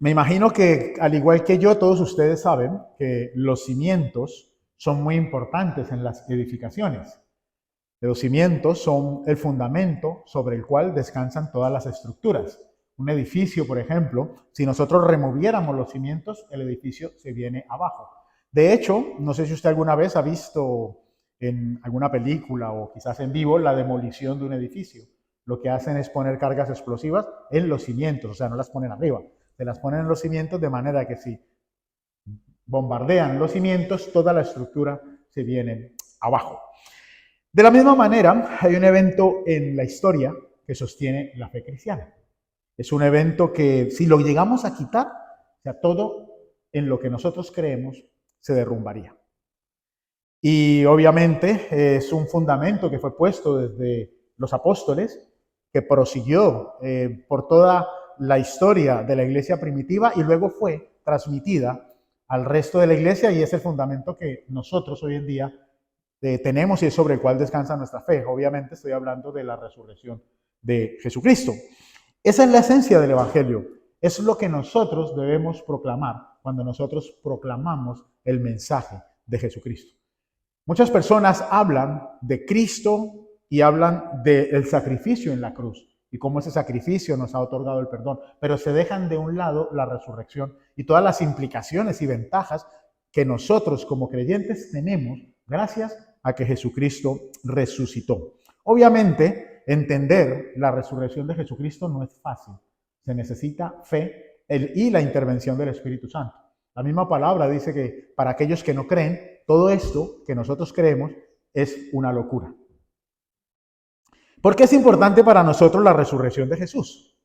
Me imagino que, al igual que yo, todos ustedes saben que los cimientos son muy importantes en las edificaciones. Los cimientos son el fundamento sobre el cual descansan todas las estructuras. Un edificio, por ejemplo, si nosotros removiéramos los cimientos, el edificio se viene abajo. De hecho, no sé si usted alguna vez ha visto en alguna película o quizás en vivo la demolición de un edificio. Lo que hacen es poner cargas explosivas en los cimientos, o sea, no las ponen arriba, se las ponen en los cimientos de manera que si bombardean los cimientos, toda la estructura se viene abajo. De la misma manera, hay un evento en la historia que sostiene la fe cristiana. Es un evento que, si lo llegamos a quitar, o sea, todo en lo que nosotros creemos se derrumbaría. Y obviamente es un fundamento que fue puesto desde los apóstoles, que prosiguió por toda la historia de la iglesia primitiva y luego fue transmitida al resto de la iglesia, y es el fundamento que nosotros hoy en día tenemos y es sobre el cual descansa nuestra fe. Obviamente estoy hablando de la resurrección de Jesucristo. Esa es la esencia del Evangelio. Es lo que nosotros debemos proclamar cuando nosotros proclamamos el mensaje de Jesucristo. Muchas personas hablan de Cristo y hablan del sacrificio en la cruz y cómo ese sacrificio nos ha otorgado el perdón, pero se dejan de un lado la resurrección y todas las implicaciones y ventajas que nosotros como creyentes tenemos gracias a que Jesucristo resucitó. Obviamente, entender la resurrección de Jesucristo no es fácil. Se necesita fe y la intervención del Espíritu Santo. La misma palabra dice que para aquellos que no creen, todo esto que nosotros creemos es una locura. ¿Por qué es importante para nosotros la resurrección de Jesús?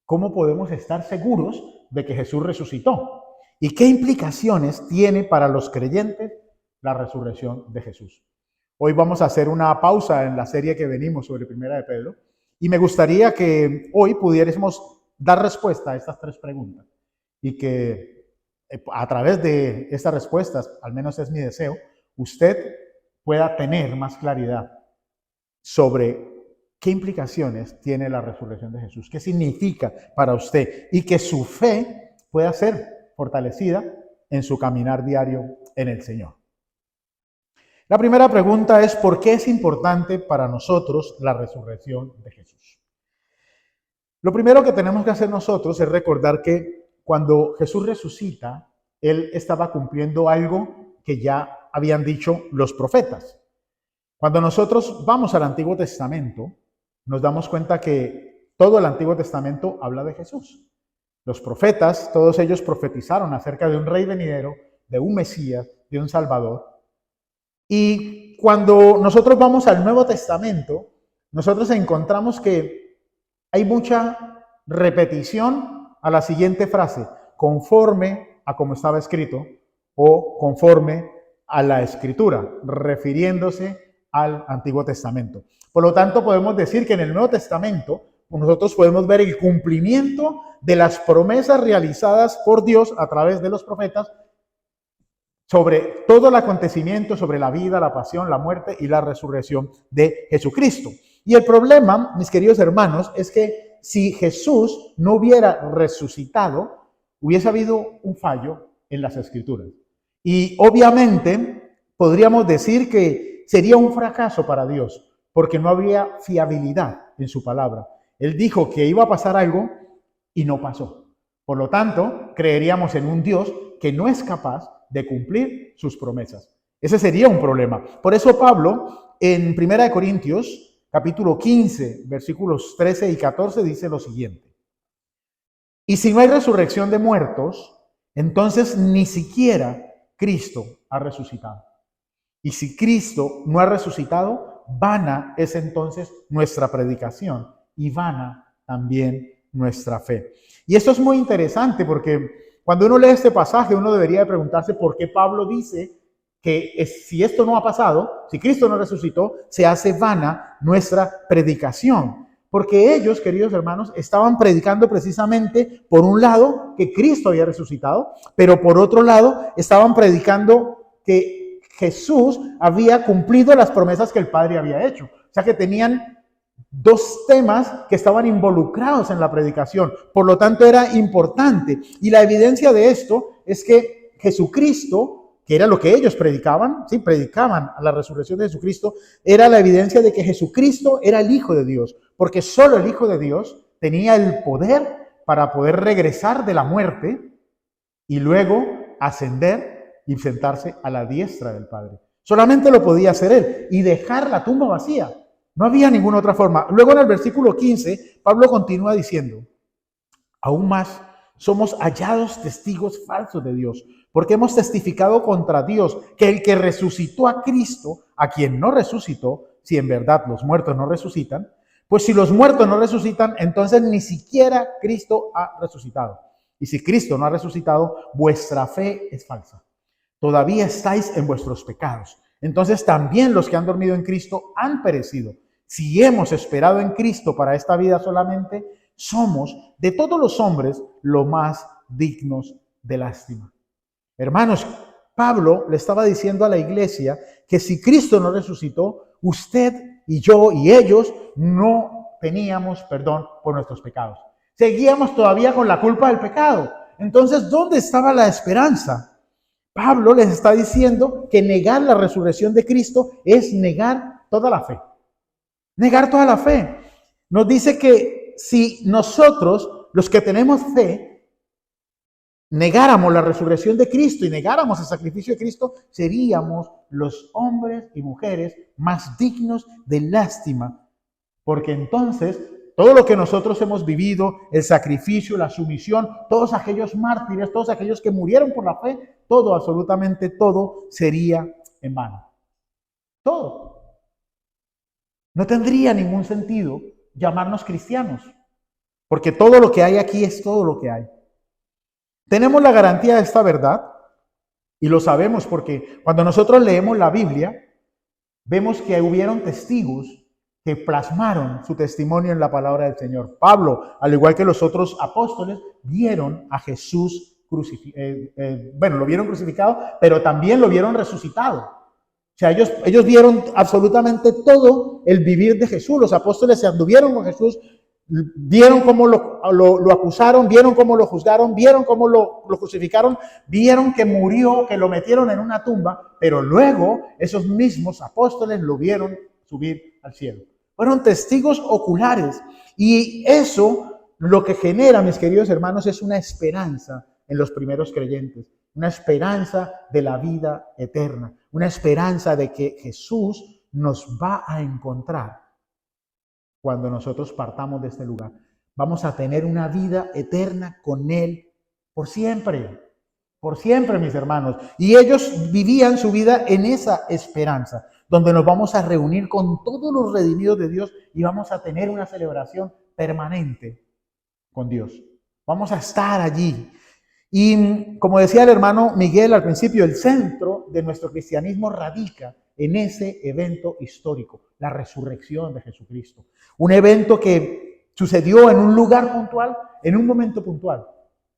¿Cómo podemos estar seguros de que Jesús resucitó? ¿Y qué implicaciones tiene para los creyentes la resurrección de Jesús? Hoy vamos a hacer una pausa en la serie que venimos sobre Primera de Pedro y me gustaría que hoy pudiéramos dar respuesta a estas tres preguntas y que a través de estas respuestas, al menos es mi deseo, usted pueda tener más claridad sobre qué implicaciones tiene la resurrección de Jesús, qué significa para usted y que su fe pueda ser fortalecida en su caminar diario en el Señor. La primera pregunta es: ¿por qué es importante para nosotros la resurrección de Jesús? Lo primero que tenemos que hacer nosotros es recordar que cuando Jesús resucita, Él estaba cumpliendo algo que ya habían dicho los profetas. Cuando nosotros vamos al Antiguo Testamento, nos damos cuenta que todo el Antiguo Testamento habla de Jesús. Los profetas, todos ellos profetizaron acerca de un rey venidero, de un Mesías, de un Salvador. Y cuando nosotros vamos al Nuevo Testamento, nosotros encontramos que hay mucha repetición a la siguiente frase: conforme a como estaba escrito o conforme a la Escritura, refiriéndose al Antiguo Testamento. Por lo tanto, podemos decir que en el Nuevo Testamento nosotros podemos ver el cumplimiento de las promesas realizadas por Dios a través de los profetas sobre todo el acontecimiento, sobre la vida, la pasión, la muerte y la resurrección de Jesucristo. Y el problema, mis queridos hermanos, es que si Jesús no hubiera resucitado, hubiese habido un fallo en las Escrituras. Y obviamente podríamos decir que sería un fracaso para Dios, porque no habría fiabilidad en su palabra. Él dijo que iba a pasar algo y no pasó. Por lo tanto, creeríamos en un Dios que no es capaz de cumplir sus promesas. Ese sería un problema. Por eso Pablo, en 1 Corintios, capítulo 15, versículos 13 y 14, dice lo siguiente: y si no hay resurrección de muertos, entonces ni siquiera Cristo ha resucitado. Y si Cristo no ha resucitado, vana es entonces nuestra predicación y vana también nuestra fe. Y esto es muy interesante porque cuando uno lee este pasaje, uno debería de preguntarse por qué Pablo dice que si esto no ha pasado, si Cristo no resucitó, se hace vana nuestra predicación. Porque ellos, queridos hermanos, estaban predicando precisamente, por un lado, que Cristo había resucitado, pero por otro lado, estaban predicando que Jesús había cumplido las promesas que el Padre había hecho. O sea que tenían dos temas que estaban involucrados en la predicación. Por lo tanto, era importante. Y la evidencia de esto es que Jesucristo, que era lo que ellos predicaban, sí, predicaban a la resurrección de Jesucristo, era la evidencia de que Jesucristo era el Hijo de Dios, porque solo el Hijo de Dios tenía el poder para poder regresar de la muerte y luego ascender y sentarse a la diestra del Padre. Solamente lo podía hacer Él y dejar la tumba vacía. No había ninguna otra forma. Luego en el versículo 15, Pablo continúa diciendo, aún más, somos hallados testigos falsos de Dios, porque hemos testificado contra Dios que el que resucitó a Cristo, a quien no resucitó, si en verdad los muertos no resucitan, pues si los muertos no resucitan, entonces ni siquiera Cristo ha resucitado. Y si Cristo no ha resucitado, vuestra fe es falsa. Todavía estáis en vuestros pecados. Entonces también los que han dormido en Cristo han perecido. Si hemos esperado en Cristo para esta vida solamente, somos de todos los hombres los más dignos de lástima. Hermanos, Pablo le estaba diciendo a la iglesia que si Cristo no resucitó, usted y yo y ellos no teníamos perdón por nuestros pecados. Seguíamos todavía con la culpa del pecado. Entonces, ¿dónde estaba la esperanza? Pablo les está diciendo que negar la resurrección de Cristo es negar toda la fe. Negar toda la fe. Nos dice que si nosotros, los que tenemos fe, negáramos la resurrección de Cristo y negáramos el sacrificio de Cristo, seríamos los hombres y mujeres más dignos de lástima. Porque entonces todo lo que nosotros hemos vivido, el sacrificio, la sumisión, todos aquellos mártires, todos aquellos que murieron por la fe, todo, absolutamente todo, sería en vano. Todo. No tendría ningún sentido llamarnos cristianos, porque todo lo que hay aquí es todo lo que hay. Tenemos la garantía de esta verdad y lo sabemos porque cuando nosotros leemos la Biblia, vemos que hubieron testigos que plasmaron su testimonio en la palabra del Señor. Pablo, al igual que los otros apóstoles, vieron a Jesús lo vieron crucificado, pero también lo vieron resucitado. O sea, ellos vieron absolutamente todo el vivir de Jesús. Los apóstoles se anduvieron con Jesús, vieron cómo lo acusaron, vieron cómo lo juzgaron, vieron cómo lo crucificaron, vieron que murió, que lo metieron en una tumba, pero luego esos mismos apóstoles lo vieron subir al cielo. Fueron testigos oculares y eso lo que genera, mis queridos hermanos, es una esperanza en los primeros creyentes, una esperanza de la vida eterna, una esperanza de que Jesús nos va a encontrar cuando nosotros partamos de este lugar. Vamos a tener una vida eterna con Él por siempre, mis hermanos. Y ellos vivían su vida en esa esperanza, donde nos vamos a reunir con todos los redimidos de Dios y vamos a tener una celebración permanente con Dios. Vamos a estar allí. Y como decía el hermano Miguel al principio, el centro de nuestro cristianismo radica en ese evento histórico, la resurrección de Jesucristo. Un evento que sucedió en un lugar puntual, en un momento puntual,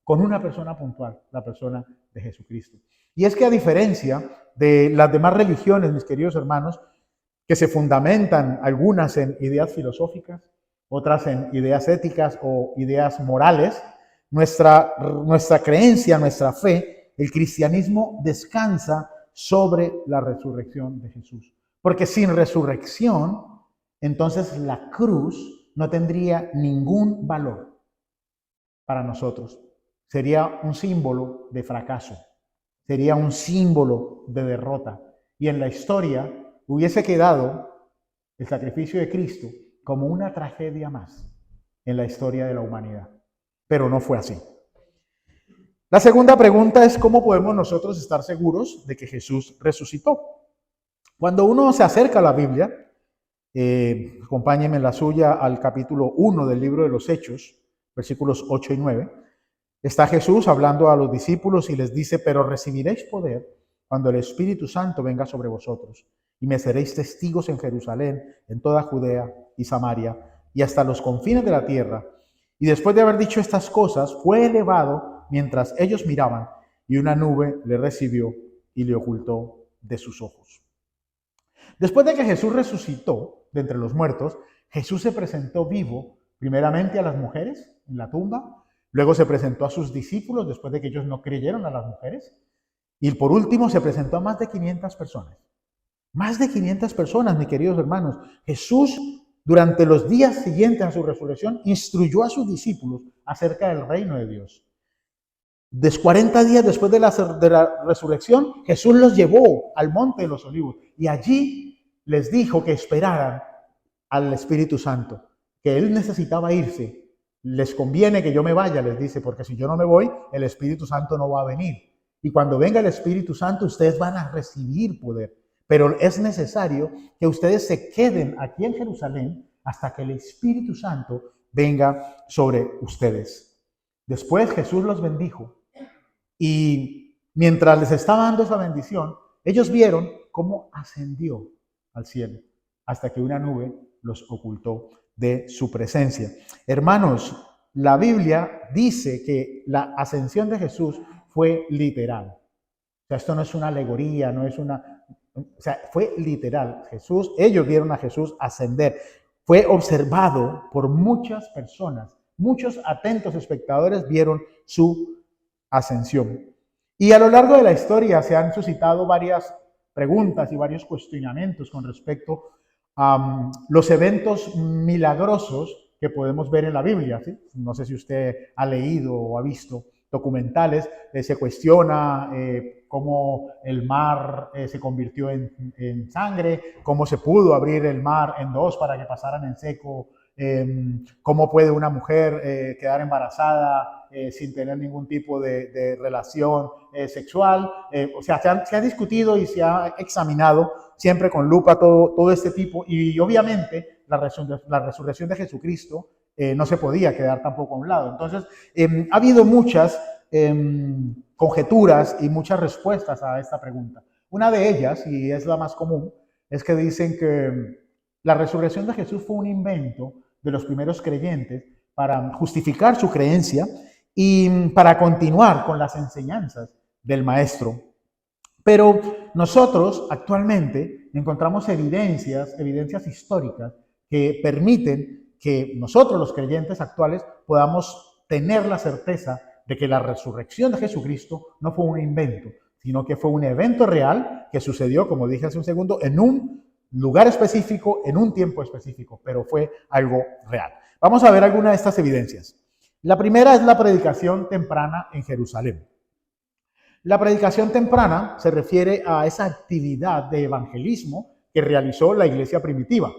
con una persona puntual, la persona de Jesucristo. Y es que a diferencia de las demás religiones, mis queridos hermanos, que se fundamentan algunas en ideas filosóficas, otras en ideas éticas o ideas morales, nuestra creencia, nuestra fe, el cristianismo descansa sobre la resurrección de Jesús. Porque sin resurrección, entonces la cruz no tendría ningún valor para nosotros. Sería un símbolo de fracaso, sería un símbolo de derrota. Y en la historia hubiese quedado el sacrificio de Cristo como una tragedia más en la historia de la humanidad. Pero no fue así. La segunda pregunta es cómo podemos nosotros estar seguros de que Jesús resucitó. Cuando uno se acerca a la Biblia, acompáñenme en la suya al capítulo 1 del libro de los Hechos, versículos 8 y 9, está Jesús hablando a los discípulos y les dice, pero recibiréis poder cuando el Espíritu Santo venga sobre vosotros y me seréis testigos en Jerusalén, en toda Judea y Samaria y hasta los confines de la tierra. Y después de haber dicho estas cosas, fue elevado mientras ellos miraban, y una nube le recibió y le ocultó de sus ojos. Después de que Jesús resucitó de entre los muertos, Jesús se presentó vivo, primeramente a las mujeres en la tumba, luego se presentó a sus discípulos después de que ellos no creyeron a las mujeres, y por último se presentó a más de 500 personas. Más de 500 personas, mis queridos hermanos. Jesús, durante los días siguientes a su resurrección, instruyó a sus discípulos acerca del reino de Dios. 40 días después de la resurrección, Jesús los llevó al monte de los Olivos y allí les dijo que esperaran al Espíritu Santo, que Él necesitaba irse. Les conviene que yo me vaya, les dice, porque si yo no me voy, el Espíritu Santo no va a venir. Y cuando venga el Espíritu Santo, ustedes van a recibir poder. Pero es necesario que ustedes se queden aquí en Jerusalén hasta que el Espíritu Santo venga sobre ustedes. Después Jesús los bendijo. Y mientras les estaba dando esa bendición, ellos vieron cómo ascendió al cielo hasta que una nube los ocultó de su presencia. Hermanos, la Biblia dice que la ascensión de Jesús fue literal. O sea, esto no es una alegoría, no es una... O sea, fue literal. Ellos vieron a Jesús ascender. Fue observado por muchas personas. Muchos atentos espectadores vieron su ascensión. Y a lo largo de la historia se han suscitado varias preguntas y varios cuestionamientos con respecto a los eventos milagrosos que podemos ver en la Biblia, ¿sí? No sé si usted ha leído o ha visto documentales, se cuestiona cómo el mar se convirtió en sangre, cómo se pudo abrir el mar en dos para que pasaran en seco, cómo puede una mujer quedar embarazada sin tener ningún tipo de relación sexual. O sea, se ha discutido y se ha examinado siempre con lupa todo este tipo, y obviamente la resurrección de Jesucristo no se podía quedar tampoco a un lado. Entonces, ha habido muchas conjeturas y muchas respuestas a esta pregunta. Una de ellas, y es la más común, es que dicen que la resurrección de Jesús fue un invento de los primeros creyentes para justificar su creencia y para continuar con las enseñanzas del Maestro. Pero nosotros actualmente encontramos evidencias históricas que permiten que nosotros los creyentes actuales podamos tener la certeza de que la resurrección de Jesucristo no fue un invento, sino que fue un evento real que sucedió, como dije hace un segundo, en un lugar específico, en un tiempo específico, pero fue algo real. Vamos a ver algunas de estas evidencias. La primera es la predicación temprana en Jerusalén. La predicación temprana se refiere a esa actividad de evangelismo que realizó la iglesia primitiva.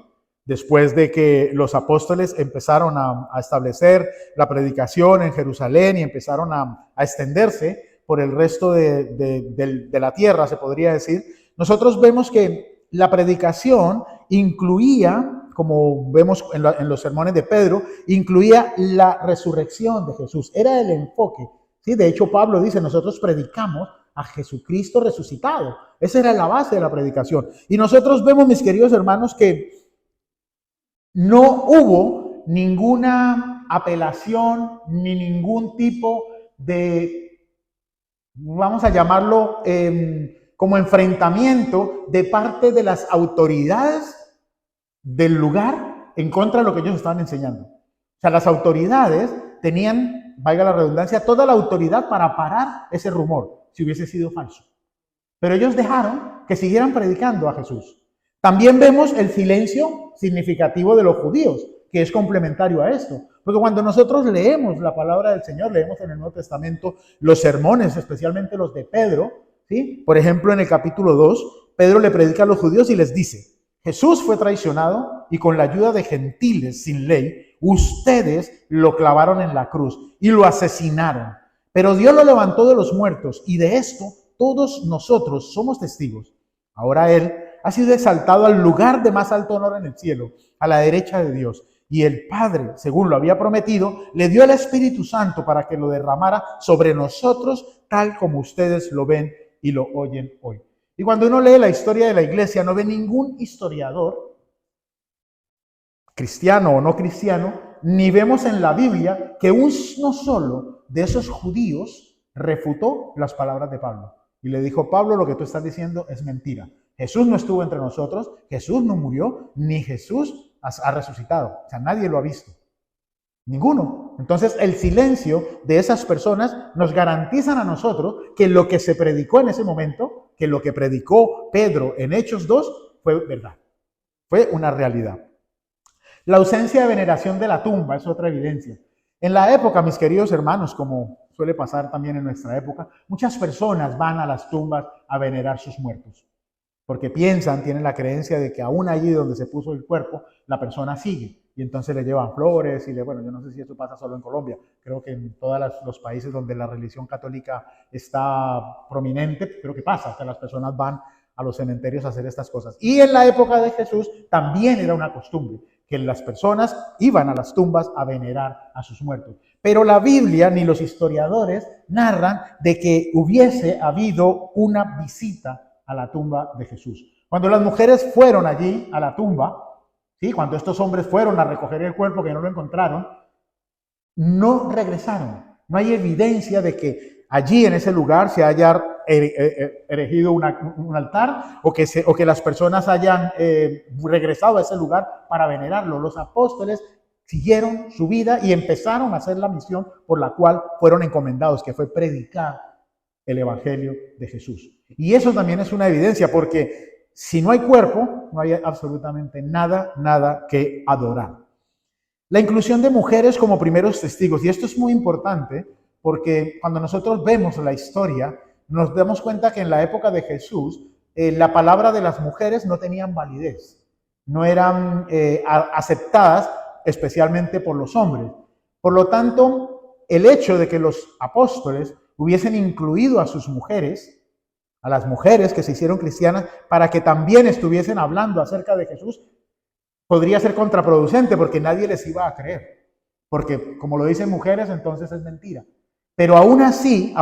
Después de que los apóstoles empezaron a establecer la predicación en Jerusalén y empezaron a extenderse por el resto de la tierra, se podría decir, nosotros vemos que la predicación incluía, como vemos en los sermones de Pedro, incluía la resurrección de Jesús. Era el enfoque. ¿Sí? De hecho, Pablo dice, nosotros predicamos a Jesucristo resucitado. Esa era la base de la predicación. Y nosotros vemos, mis queridos hermanos, que no hubo ninguna apelación ni ningún tipo de, vamos a llamarlo, como enfrentamiento de parte de las autoridades del lugar en contra de lo que ellos estaban enseñando. O sea, las autoridades tenían, valga la redundancia, toda la autoridad para parar ese rumor, si hubiese sido falso. Pero ellos dejaron que siguieran predicando a Jesús. También vemos el silencio significativo de los judíos, que es complementario a esto. Porque cuando nosotros leemos la palabra del Señor, leemos en el Nuevo Testamento los sermones, especialmente los de Pedro, ¿sí? Por ejemplo, en el capítulo 2, Pedro le predica a los judíos y les dice, Jesús fue traicionado y con la ayuda de gentiles sin ley, ustedes lo clavaron en la cruz y lo asesinaron. Pero Dios lo levantó de los muertos y de esto todos nosotros somos testigos. Ahora Él ha sido exaltado al lugar de más alto honor en el cielo, a la derecha de Dios. Y el Padre, según lo había prometido, le dio el Espíritu Santo para que lo derramara sobre nosotros, tal como ustedes lo ven y lo oyen hoy. Y cuando uno lee la historia de la iglesia, no ve ningún historiador, cristiano o no cristiano, ni vemos en la Biblia que uno solo de esos judíos refutó las palabras de Pablo. Y le dijo, Pablo, lo que tú estás diciendo es mentira. Jesús no estuvo entre nosotros, Jesús no murió, ni Jesús ha resucitado. O sea, nadie lo ha visto. Ninguno. Entonces, el silencio de esas personas nos garantizan a nosotros que lo que se predicó en ese momento, que lo que predicó Pedro en Hechos 2 fue verdad, fue una realidad. La ausencia de veneración de la tumba es otra evidencia. En la época, mis queridos hermanos, como suele pasar también en nuestra época, muchas personas van a las tumbas a venerar sus muertos, porque piensan, tienen la creencia de que aún allí donde se puso el cuerpo, la persona sigue. Y entonces le llevan flores bueno, yo no sé si eso pasa solo en Colombia, creo que en todos los países donde la religión católica está prominente, creo que pasa, que las personas van a los cementerios a hacer estas cosas. Y en la época de Jesús también era una costumbre, que las personas iban a las tumbas a venerar a sus muertos. Pero la Biblia ni los historiadores narran de que hubiese habido una visita a la tumba de Jesús. Cuando las mujeres fueron allí a la tumba, ¿sí? Cuando estos hombres fueron a recoger el cuerpo que no lo encontraron, no regresaron. No hay evidencia de que allí en ese lugar se haya erigido un altar o que las personas hayan regresado a ese lugar para venerarlo. Los apóstoles siguieron su vida y empezaron a hacer la misión por la cual fueron encomendados, que fue predicar el Evangelio de Jesús. Y eso también es una evidencia, porque si no hay cuerpo, no hay absolutamente nada que adorar. La inclusión de mujeres como primeros testigos, y esto es muy importante, porque cuando nosotros vemos la historia, nos damos cuenta que en la época de Jesús, la palabra de las mujeres no tenían validez, no eran aceptadas especialmente por los hombres. Por lo tanto, el hecho de que los apóstoles hubiesen incluido a sus mujeres, a las mujeres que se hicieron cristianas, para que también estuviesen hablando acerca de Jesús, podría ser contraproducente porque nadie les iba a creer. Porque como lo dicen mujeres, entonces es mentira. Pero aún así,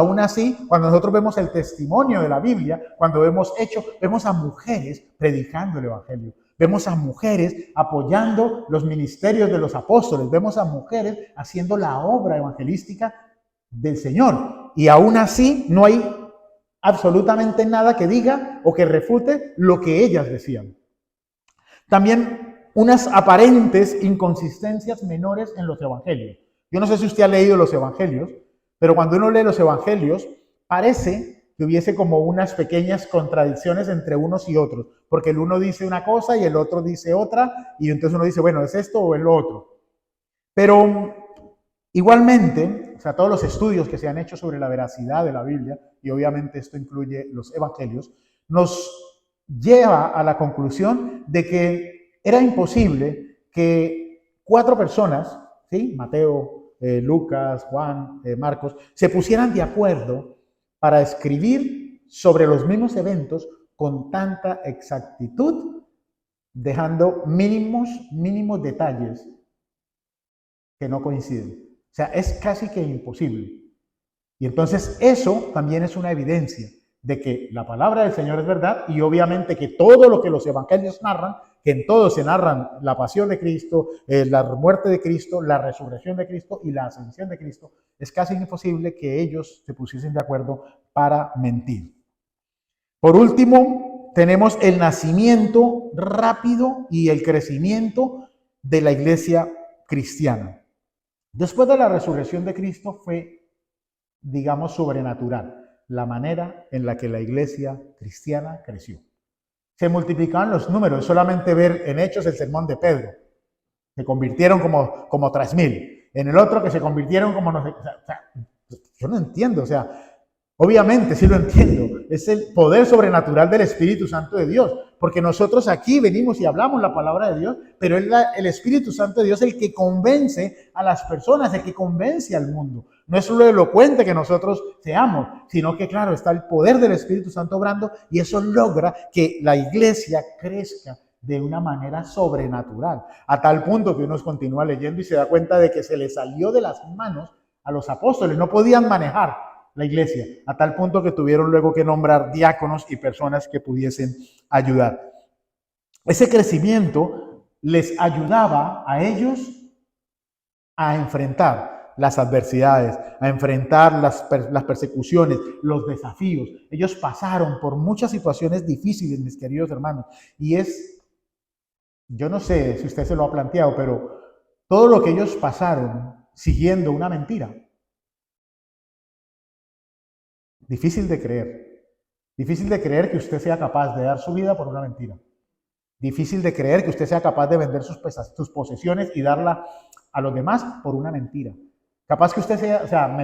cuando nosotros vemos el testimonio de la Biblia, cuando vemos a mujeres predicando el Evangelio. Vemos a mujeres apoyando los ministerios de los apóstoles. Vemos a mujeres haciendo la obra evangelística del Señor. Y aún así no hay absolutamente nada que diga o que refute lo que ellas decían. También unas aparentes inconsistencias menores en los evangelios. Yo no sé si usted ha leído los evangelios, pero cuando uno lee los evangelios, parece que hubiese como unas pequeñas contradicciones entre unos y otros, porque el uno dice una cosa y el otro dice otra, y entonces uno dice, bueno, ¿es esto o es lo otro? Pero igualmente, o sea, todos los estudios que se han hecho sobre la veracidad de la Biblia, y obviamente esto incluye los evangelios, nos lleva a la conclusión de que era imposible que 4 personas, ¿sí? Mateo, Lucas, Juan, Marcos, se pusieran de acuerdo para escribir sobre los mismos eventos con tanta exactitud, dejando mínimos detalles que no coinciden. O sea, es casi que imposible. Y entonces eso también es una evidencia de que la palabra del Señor es verdad y obviamente que todo lo que los evangelios narran, que en todo se narran la pasión de Cristo, la muerte de Cristo, la resurrección de Cristo y la ascensión de Cristo, es casi imposible que ellos se pusiesen de acuerdo para mentir. Por último, tenemos el nacimiento rápido y el crecimiento de la iglesia cristiana. Después de la resurrección de Cristo fue, digamos, sobrenatural la manera en la que la iglesia cristiana creció. Se multiplicaban los números, solamente ver en Hechos el sermón de Pedro. Se convirtieron como 3,000. En el otro que se convirtieron como no sé. O sea, yo no entiendo, o sea, obviamente sí lo entiendo. Es el poder sobrenatural del Espíritu Santo de Dios. Porque nosotros aquí venimos y hablamos la palabra de Dios, pero es el Espíritu Santo de Dios el que convence a las personas, el que convence al mundo. No es lo elocuente que nosotros seamos, sino que, claro, está el poder del Espíritu Santo obrando y eso logra que la iglesia crezca de una manera sobrenatural, a tal punto que uno continúa leyendo y se da cuenta de que se le salió de las manos a los apóstoles, no podían manejar la iglesia, a tal punto que tuvieron luego que nombrar diáconos y personas que pudiesen ayudar. Ese crecimiento les ayudaba a ellos a enfrentar las adversidades, a enfrentar las persecuciones, los desafíos. Ellos pasaron por muchas situaciones difíciles, mis queridos hermanos, y es Yo no sé si usted se lo ha planteado, pero todo lo que ellos pasaron siguiendo una mentira, difícil de creer. Difícil de creer que usted sea capaz de dar su vida por una mentira. Difícil de creer que usted sea capaz de vender sus posesiones y darla a los demás por una mentira. Capaz que usted sea,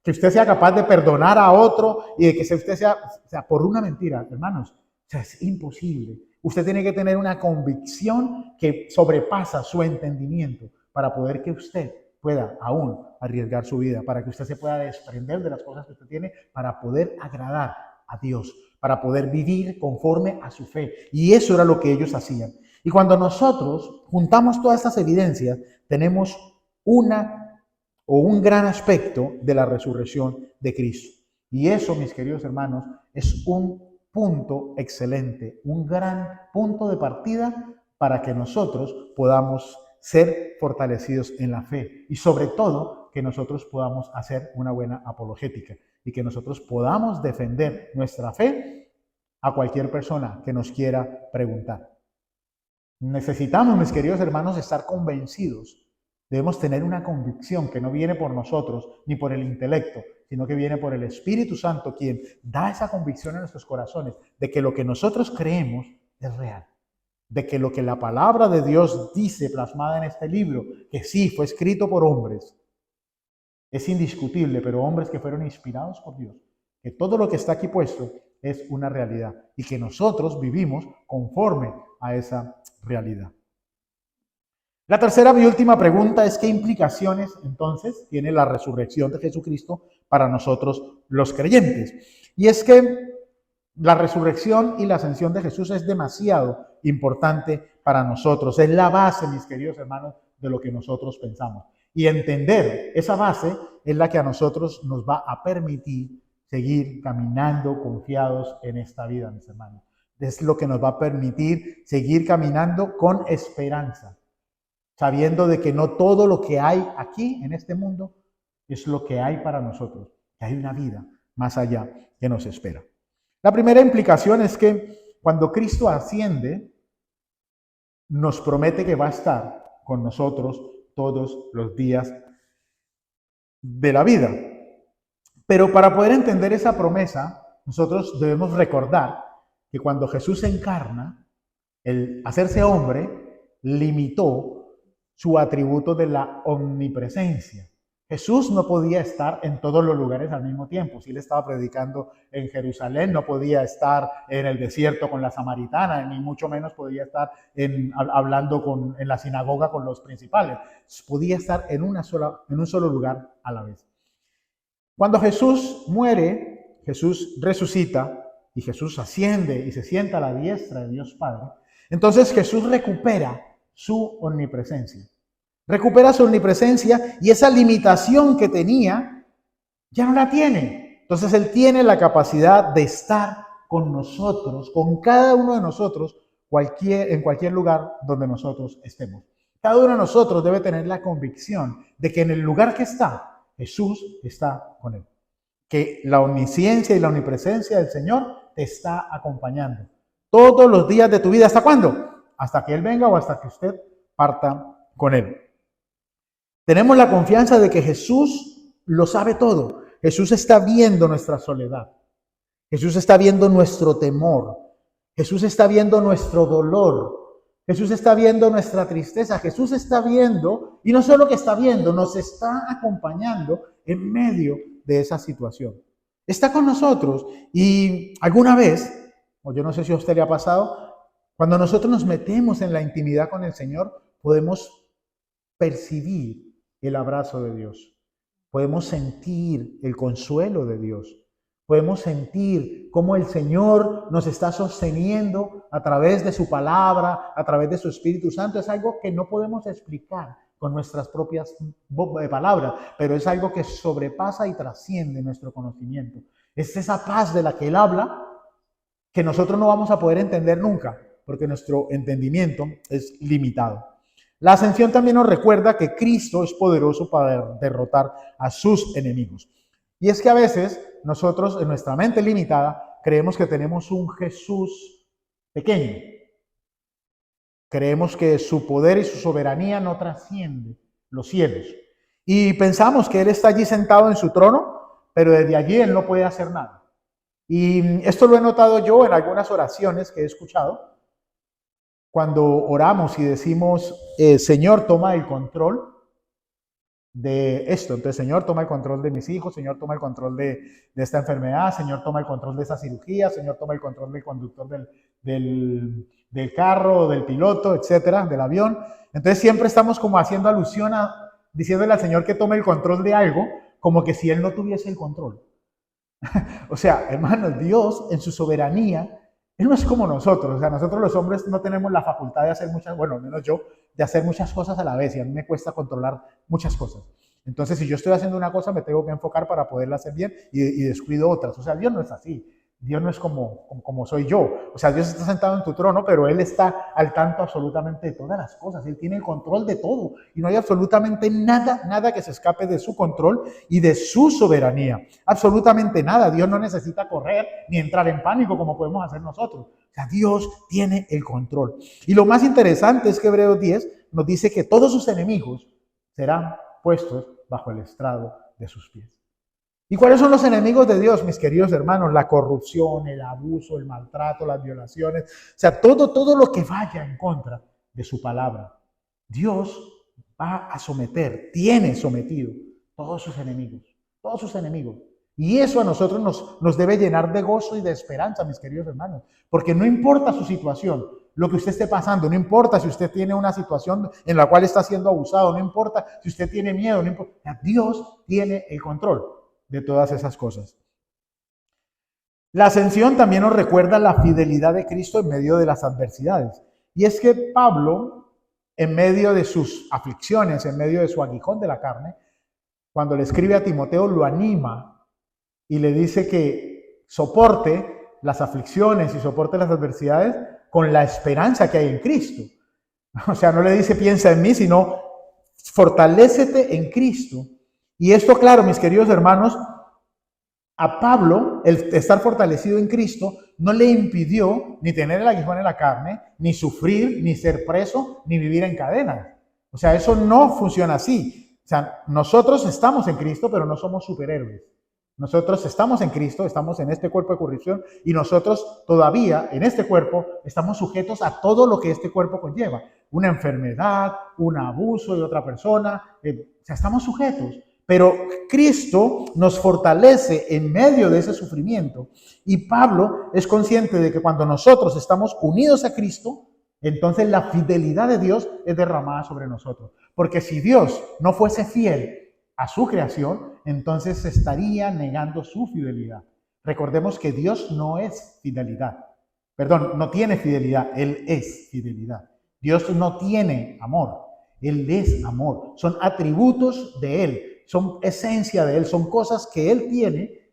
que usted sea capaz de perdonar a otro y de que usted sea por una mentira, hermanos. Es imposible. Usted tiene que tener una convicción que sobrepasa su entendimiento para poder que usted pueda aún arriesgar su vida, para que usted se pueda desprender de las cosas que usted tiene, para poder agradar a Dios, para poder vivir conforme a su fe. Y eso era lo que ellos hacían. Y cuando nosotros juntamos todas estas evidencias, tenemos un gran aspecto de la resurrección de Cristo. Y eso, mis queridos hermanos, es un punto excelente, un gran punto de partida para que nosotros podamos ser fortalecidos en la fe y sobre todo que nosotros podamos hacer una buena apologética y que nosotros podamos defender nuestra fe a cualquier persona que nos quiera preguntar. Necesitamos, mis queridos hermanos, estar convencidos. Debemos tener una convicción que no viene por nosotros ni por el intelecto, sino que viene por el Espíritu Santo, quien da esa convicción en nuestros corazones de que lo que nosotros creemos es real, de que lo que la palabra de Dios dice plasmada en este libro, que sí fue escrito por hombres, es indiscutible, pero hombres que fueron inspirados por Dios, que todo lo que está aquí puesto es una realidad y que nosotros vivimos conforme a esa realidad. La tercera y última pregunta es: ¿qué implicaciones entonces tiene la resurrección de Jesucristo para nosotros los creyentes? Y es que la resurrección y la ascensión de Jesús es demasiado importante para nosotros. Es la base, mis queridos hermanos, de lo que nosotros pensamos. Y entender esa base es la que a nosotros nos va a permitir seguir caminando confiados en esta vida, mis hermanos. Es lo que nos va a permitir seguir caminando con esperanza, sabiendo de que no todo lo que hay aquí en este mundo es lo que hay para nosotros, que hay una vida más allá que nos espera. La primera implicación es que cuando Cristo asciende, nos promete que va a estar con nosotros todos los días de la vida. Pero para poder entender esa promesa, nosotros debemos recordar que cuando Jesús se encarna, el hacerse hombre limitó su atributo de la omnipresencia. Jesús no podía estar en todos los lugares al mismo tiempo. Si él estaba predicando en Jerusalén, no podía estar en el desierto con la samaritana, ni mucho menos podía estar hablando en la sinagoga con los principales. Podía estar en un solo lugar a la vez. Cuando Jesús muere, Jesús resucita y Jesús asciende y se sienta a la diestra de Dios Padre. Entonces Jesús recupera su omnipresencia. Recupera su omnipresencia y esa limitación que tenía ya no la tiene. Entonces Él tiene la capacidad de estar con nosotros, con cada uno de nosotros, en cualquier lugar donde nosotros estemos. Cada uno de nosotros debe tener la convicción de que en el lugar que está, Jesús está con él. Que la omnisciencia y la omnipresencia del Señor te está acompañando todos los días de tu vida. ¿Hasta cuándo? Hasta que Él venga o hasta que usted parta con Él. Tenemos la confianza de que Jesús lo sabe todo. Jesús está viendo nuestra soledad. Jesús está viendo nuestro temor. Jesús está viendo nuestro dolor. Jesús está viendo nuestra tristeza. Jesús está viendo, y no solo que está viendo, nos está acompañando en medio de esa situación. Está con nosotros. Y alguna vez, o yo no sé si a usted le ha pasado, cuando nosotros nos metemos en la intimidad con el Señor, podemos percibir el abrazo de Dios. Podemos sentir el consuelo de Dios. Podemos sentir cómo el Señor nos está sosteniendo a través de su palabra, a través de su Espíritu Santo. Es algo que no podemos explicar con nuestras propias palabras, pero es algo que sobrepasa y trasciende nuestro conocimiento. Es esa paz de la que Él habla que nosotros no vamos a poder entender nunca, porque nuestro entendimiento es limitado. La ascensión también nos recuerda que Cristo es poderoso para derrotar a sus enemigos. Y es que a veces nosotros, en nuestra mente limitada, creemos que tenemos un Jesús pequeño, Creemos que su poder y su soberanía no trasciende los cielos. Y pensamos que Él está allí sentado en su trono, pero desde allí Él no puede hacer nada. Y esto lo he notado yo en algunas oraciones que he escuchado. Cuando oramos y decimos, Señor, toma el control de esto. Entonces, Señor, toma el control de mis hijos, Señor, toma el control de esta enfermedad, Señor, toma el control de esa cirugía, Señor, toma el control del conductor del carro, del piloto, etcétera, del avión. Entonces, siempre estamos como haciendo alusión diciéndole al Señor que tome el control de algo, como que si Él no tuviese el control. O sea, hermanos, Dios en su soberanía, Él no es como nosotros. O sea, nosotros los hombres no tenemos la facultad de hacer muchas, bueno, al menos yo, de hacer muchas cosas a la vez, y a mí me cuesta controlar muchas cosas. Entonces, si yo estoy haciendo una cosa, me tengo que enfocar para poderla hacer bien y descuido otras. O sea, Dios no es así. Dios no es como soy yo. O sea, Dios está sentado en tu trono, pero Él está al tanto absolutamente de todas las cosas. Él tiene el control de todo. Y no hay absolutamente nada que se escape de su control y de su soberanía. Absolutamente nada. Dios no necesita correr ni entrar en pánico como podemos hacer nosotros. O sea, Dios tiene el control. Y lo más interesante es que Hebreos 10 nos dice que todos sus enemigos serán puestos bajo el estrado de sus pies. ¿Y cuáles son los enemigos de Dios, mis queridos hermanos? La corrupción, el abuso, el maltrato, las violaciones. O sea, todo lo que vaya en contra de su palabra. Dios va a someter, tiene sometido todos sus enemigos. Todos sus enemigos. Y eso a nosotros nos debe llenar de gozo y de esperanza, mis queridos hermanos. Porque no importa su situación, lo que usted esté pasando, no importa si usted tiene una situación en la cual está siendo abusado, no importa si usted tiene miedo, no importa. Dios tiene el control de todas esas cosas. La ascensión también nos recuerda la fidelidad de Cristo en medio de las adversidades. Y es que Pablo, en medio de sus aflicciones, en medio de su aguijón de la carne, cuando le escribe a Timoteo, lo anima y le dice que soporte las aflicciones y soporte las adversidades con la esperanza que hay en Cristo. O sea, no le dice piensa en mí, sino fortalécete en Cristo. Y esto, claro, mis queridos hermanos, a Pablo, el estar fortalecido en Cristo, no le impidió ni tener el aguijón en la carne, ni sufrir, ni ser preso, ni vivir en cadenas. O sea, eso no funciona así. O sea, nosotros estamos en Cristo, pero no somos superhéroes. Nosotros estamos en Cristo, estamos en este cuerpo de corrupción, y nosotros todavía en este cuerpo estamos sujetos a todo lo que este cuerpo conlleva. Una enfermedad, un abuso de otra persona, o sea, estamos sujetos. Pero Cristo nos fortalece en medio de ese sufrimiento. Y Pablo es consciente de que cuando nosotros estamos unidos a Cristo, entonces la fidelidad de Dios es derramada sobre nosotros. Porque si Dios no fuese fiel a su creación, entonces se estaría negando su fidelidad. Recordemos que Dios no es fidelidad. Perdón, no tiene fidelidad, Él es fidelidad. Dios no tiene amor, Él es amor. Son atributos de Él. Son esencia de Él, son cosas que Él tiene,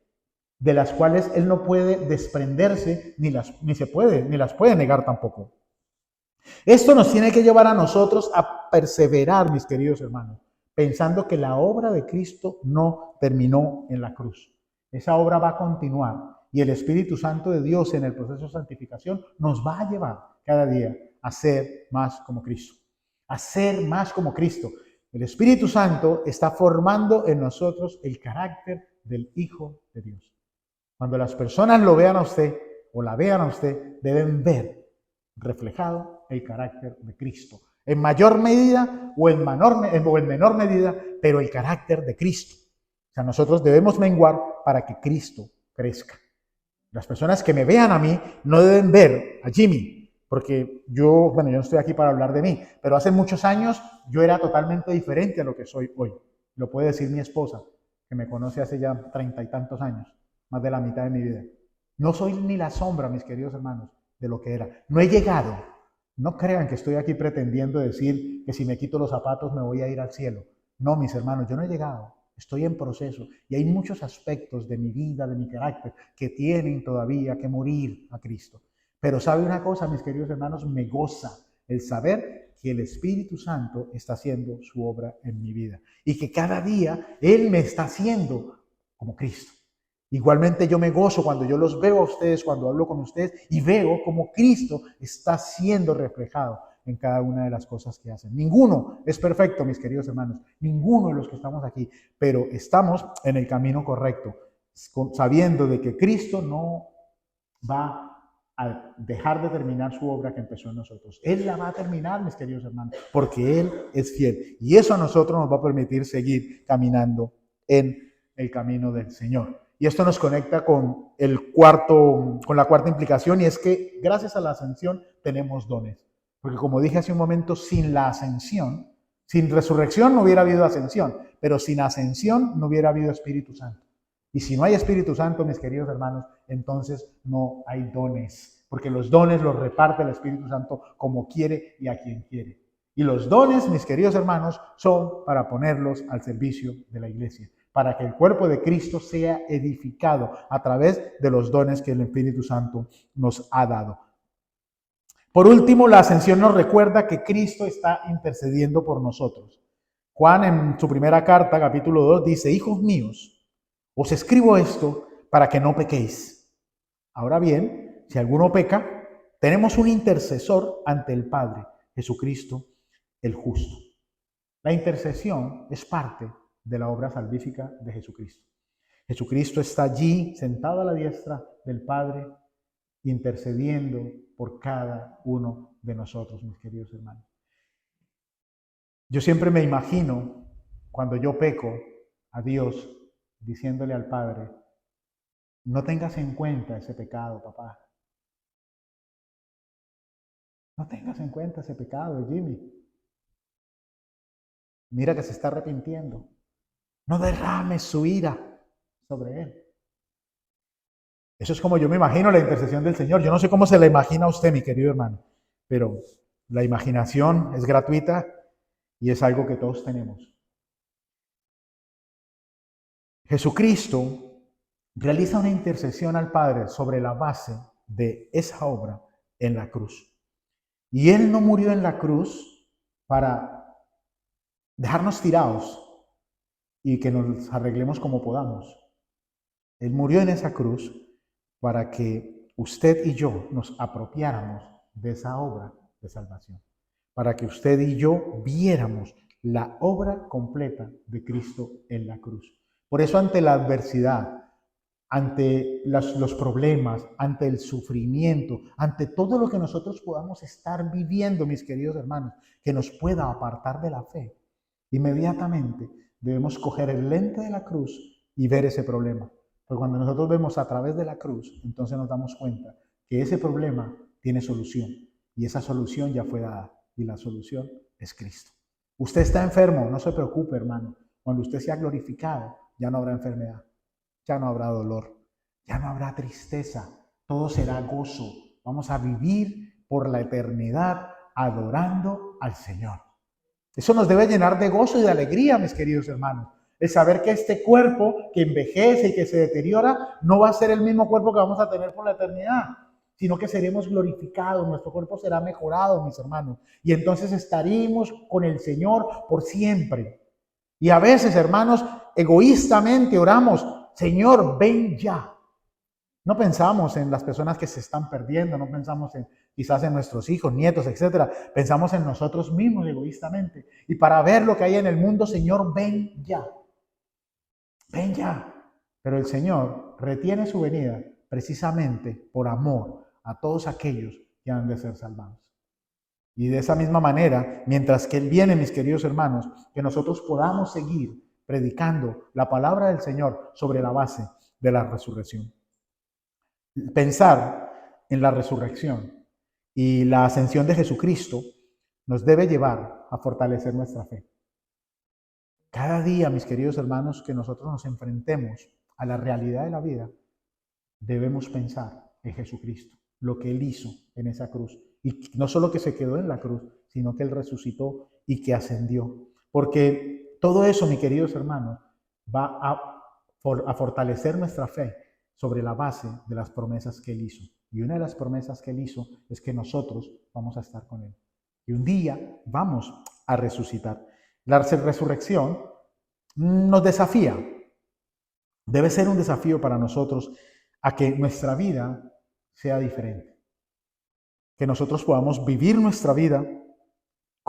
de las cuales Él no puede desprenderse, ni las puede negar tampoco. Esto nos tiene que llevar a nosotros a perseverar, mis queridos hermanos, pensando que la obra de Cristo no terminó en la cruz. Esa obra va a continuar y el Espíritu Santo de Dios en el proceso de santificación nos va a llevar cada día a ser más como Cristo. A ser más como Cristo. El Espíritu Santo está formando en nosotros el carácter del Hijo de Dios. Cuando las personas lo vean a usted o la vean a usted, deben ver reflejado el carácter de Cristo. En mayor medida o en menor medida, pero el carácter de Cristo. O sea, nosotros debemos menguar para que Cristo crezca. Las personas que me vean a mí no deben ver a Jimmy, porque yo no estoy aquí para hablar de mí, pero hace muchos años yo era totalmente diferente a lo que soy hoy. Lo puede decir mi esposa, que me conoce hace ya 30 y tantos años, más de la mitad de mi vida. No soy ni la sombra, mis queridos hermanos, de lo que era. No he llegado. No crean que estoy aquí pretendiendo decir que si me quito los zapatos me voy a ir al cielo. No, mis hermanos, yo no he llegado. Estoy en proceso y hay muchos aspectos de mi vida, de mi carácter, que tienen todavía que morir a Cristo. Pero sabe una cosa, mis queridos hermanos, me goza el saber que el Espíritu Santo está haciendo su obra en mi vida y que cada día Él me está haciendo como Cristo. Igualmente yo me gozo cuando yo los veo a ustedes, cuando hablo con ustedes y veo como Cristo está siendo reflejado en cada una de las cosas que hacen. Ninguno es perfecto, mis queridos hermanos, ninguno de los que estamos aquí, pero estamos en el camino correcto, sabiendo de que Cristo no va a dejar de terminar su obra que empezó en nosotros. Él la va a terminar, mis queridos hermanos, porque Él es fiel. Y eso a nosotros nos va a permitir seguir caminando en el camino del Señor. Y esto nos conecta con la cuarta implicación, y es que gracias a la ascensión tenemos dones. Porque como dije hace un momento, sin la ascensión, sin resurrección no hubiera habido ascensión, pero sin ascensión no hubiera habido Espíritu Santo. Y si no hay Espíritu Santo, mis queridos hermanos, entonces no hay dones, porque los dones los reparte el Espíritu Santo como quiere y a quien quiere. Y los dones, mis queridos hermanos, son para ponerlos al servicio de la iglesia, para que el cuerpo de Cristo sea edificado a través de los dones que el Espíritu Santo nos ha dado. Por último, la ascensión nos recuerda que Cristo está intercediendo por nosotros. Juan, en su primera carta, capítulo 2, dice: hijos míos, os escribo esto para que no pequéis. Ahora bien, si alguno peca, tenemos un intercesor ante el Padre, Jesucristo el justo. La intercesión es parte de la obra salvífica de Jesucristo. Jesucristo está allí, sentado a la diestra del Padre, intercediendo por cada uno de nosotros, mis queridos hermanos. Yo siempre me imagino, cuando yo peco, a Dios diciéndole al Padre: no tengas en cuenta ese pecado, papá. No tengas en cuenta ese pecado, Jimmy. Mira que se está arrepintiendo. No derrames su ira sobre él. Eso es como yo me imagino la intercesión del Señor. Yo no sé cómo se la imagina a usted, mi querido hermano, pero la imaginación es gratuita y es algo que todos tenemos. Jesucristo realiza una intercesión al Padre sobre la base de esa obra en la cruz. Y Él no murió en la cruz para dejarnos tirados y que nos arreglemos como podamos. Él murió en esa cruz para que usted y yo nos apropiáramos de esa obra de salvación. Para que usted y yo viéramos la obra completa de Cristo en la cruz. Por eso, ante la adversidad, ante los problemas, ante el sufrimiento, ante todo lo que nosotros podamos estar viviendo, mis queridos hermanos, que nos pueda apartar de la fe, inmediatamente debemos coger el lente de la cruz y ver ese problema. Porque cuando nosotros vemos a través de la cruz, entonces nos damos cuenta que ese problema tiene solución. Y esa solución ya fue dada. Y la solución es Cristo. Usted está enfermo, no se preocupe, hermano. Cuando usted sea glorificado, ya no habrá enfermedad, ya no habrá dolor, ya no habrá tristeza. Todo será gozo. Vamos a vivir por la eternidad adorando al Señor. Eso nos debe llenar de gozo y de alegría, mis queridos hermanos. El saber que este cuerpo que envejece y que se deteriora no va a ser el mismo cuerpo que vamos a tener por la eternidad, sino que seremos glorificados, nuestro cuerpo será mejorado, mis hermanos. Y entonces estaremos con el Señor por siempre. Y a veces, hermanos, egoístamente oramos: Señor, ven ya. No pensamos en las personas que se están perdiendo, no pensamos quizás en nuestros hijos, nietos, etcétera. Pensamos en nosotros mismos egoístamente. Y para ver lo que hay en el mundo, Señor, ven ya. Ven ya. Pero el Señor retiene su venida precisamente por amor a todos aquellos que han de ser salvados. Y de esa misma manera, mientras que Él viene, mis queridos hermanos, que nosotros podamos seguir predicando la palabra del Señor sobre la base de la resurrección. Pensar en la resurrección y la ascensión de Jesucristo nos debe llevar a fortalecer nuestra fe. Cada día, mis queridos hermanos, que nosotros nos enfrentemos a la realidad de la vida, debemos pensar en Jesucristo, lo que Él hizo en esa cruz. Y no solo que se quedó en la cruz, sino que Él resucitó y que ascendió. Porque todo eso, mis queridos hermanos, va a fortalecer nuestra fe sobre la base de las promesas que Él hizo. Y una de las promesas que Él hizo es que nosotros vamos a estar con Él. Y un día vamos a resucitar. La resurrección nos desafía. Debe ser un desafío para nosotros a que nuestra vida sea diferente. Que nosotros podamos vivir nuestra vida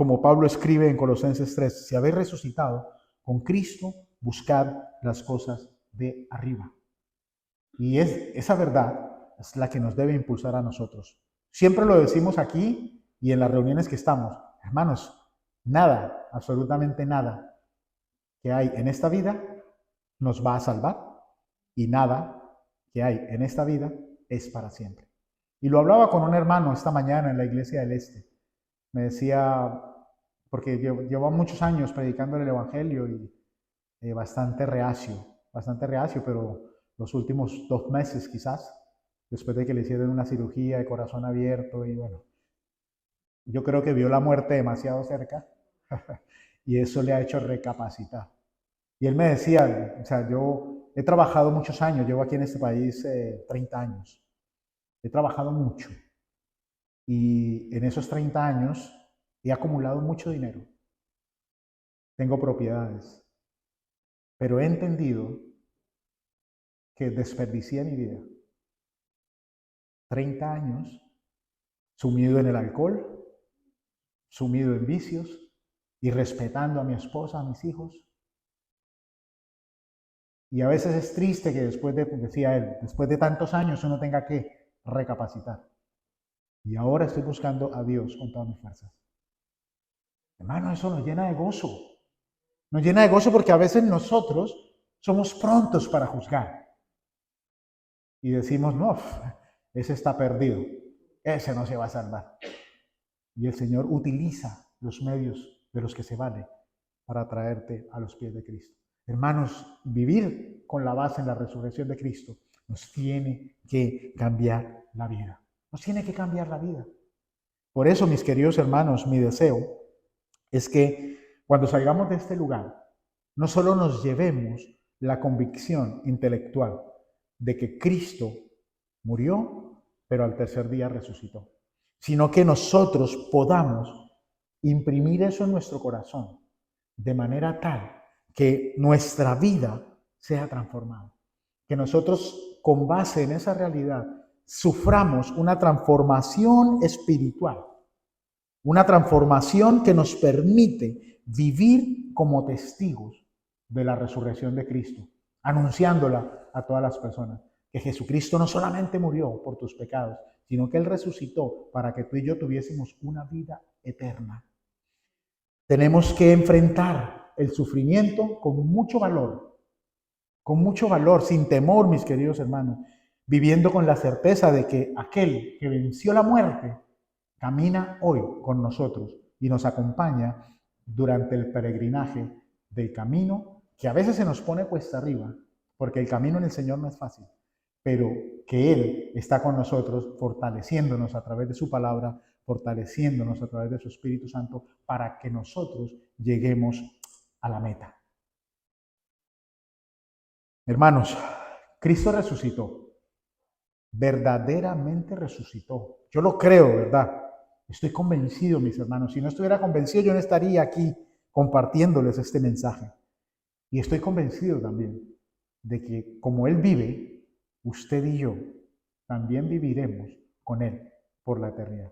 como Pablo escribe en Colosenses 3, si habéis resucitado con Cristo, buscad las cosas de arriba. Y esa verdad es la que nos debe impulsar a nosotros. Siempre lo decimos aquí y en las reuniones que estamos. Hermanos, nada, absolutamente nada que hay en esta vida nos va a salvar y nada que hay en esta vida es para siempre. Y lo hablaba con un hermano esta mañana en la iglesia del Este. Me decía, porque llevo muchos años predicando el Evangelio y bastante reacio, pero los últimos 2 meses quizás, después de que le hicieron una cirugía de corazón abierto y bueno, yo creo que vio la muerte demasiado cerca y eso le ha hecho recapacitar. Y él me decía, o sea, yo he trabajado muchos años, llevo aquí en este país 30 años, he trabajado mucho y en esos 30 años he acumulado mucho dinero, tengo propiedades, pero he entendido que desperdicié mi vida. 30 años sumido en el alcohol, sumido en vicios y respetando a mi esposa, a mis hijos. Y a veces es triste que decía él, después de tantos años uno tenga que recapacitar. Y ahora estoy buscando a Dios con todas mis fuerzas. Hermano, eso nos llena de gozo. Nos llena de gozo porque a veces nosotros somos prontos para juzgar. Y decimos, no, ese está perdido, ese no se va a salvar. Y el Señor utiliza los medios de los que se vale para traerte a los pies de Cristo. Hermanos, vivir con la base en la resurrección de Cristo nos tiene que cambiar la vida. Nos tiene que cambiar la vida. Por eso, mis queridos hermanos, mi deseo es que cuando salgamos de este lugar, no solo nos llevemos la convicción intelectual de que Cristo murió, pero al tercer día resucitó, sino que nosotros podamos imprimir eso en nuestro corazón de manera tal que nuestra vida sea transformada. Que nosotros, con base en esa realidad, suframos una transformación espiritual, una transformación que nos permite vivir como testigos de la resurrección de Cristo, anunciándola a todas las personas. Que Jesucristo no solamente murió por tus pecados, sino que Él resucitó para que tú y yo tuviésemos una vida eterna. Tenemos que enfrentar el sufrimiento con mucho valor, sin temor, mis queridos hermanos, viviendo con la certeza de que aquel que venció la muerte camina hoy con nosotros y nos acompaña durante el peregrinaje del camino, que a veces se nos pone cuesta arriba, porque el camino en el Señor no es fácil, pero que Él está con nosotros, fortaleciéndonos a través de su palabra, fortaleciéndonos a través de su Espíritu Santo, para que nosotros lleguemos a la meta. Hermanos, Cristo resucitó, verdaderamente resucitó. Yo lo creo, ¿verdad? Estoy convencido, mis hermanos. Si no estuviera convencido, yo no estaría aquí compartiéndoles este mensaje. Y estoy convencido también de que como Él vive, usted y yo también viviremos con Él por la eternidad.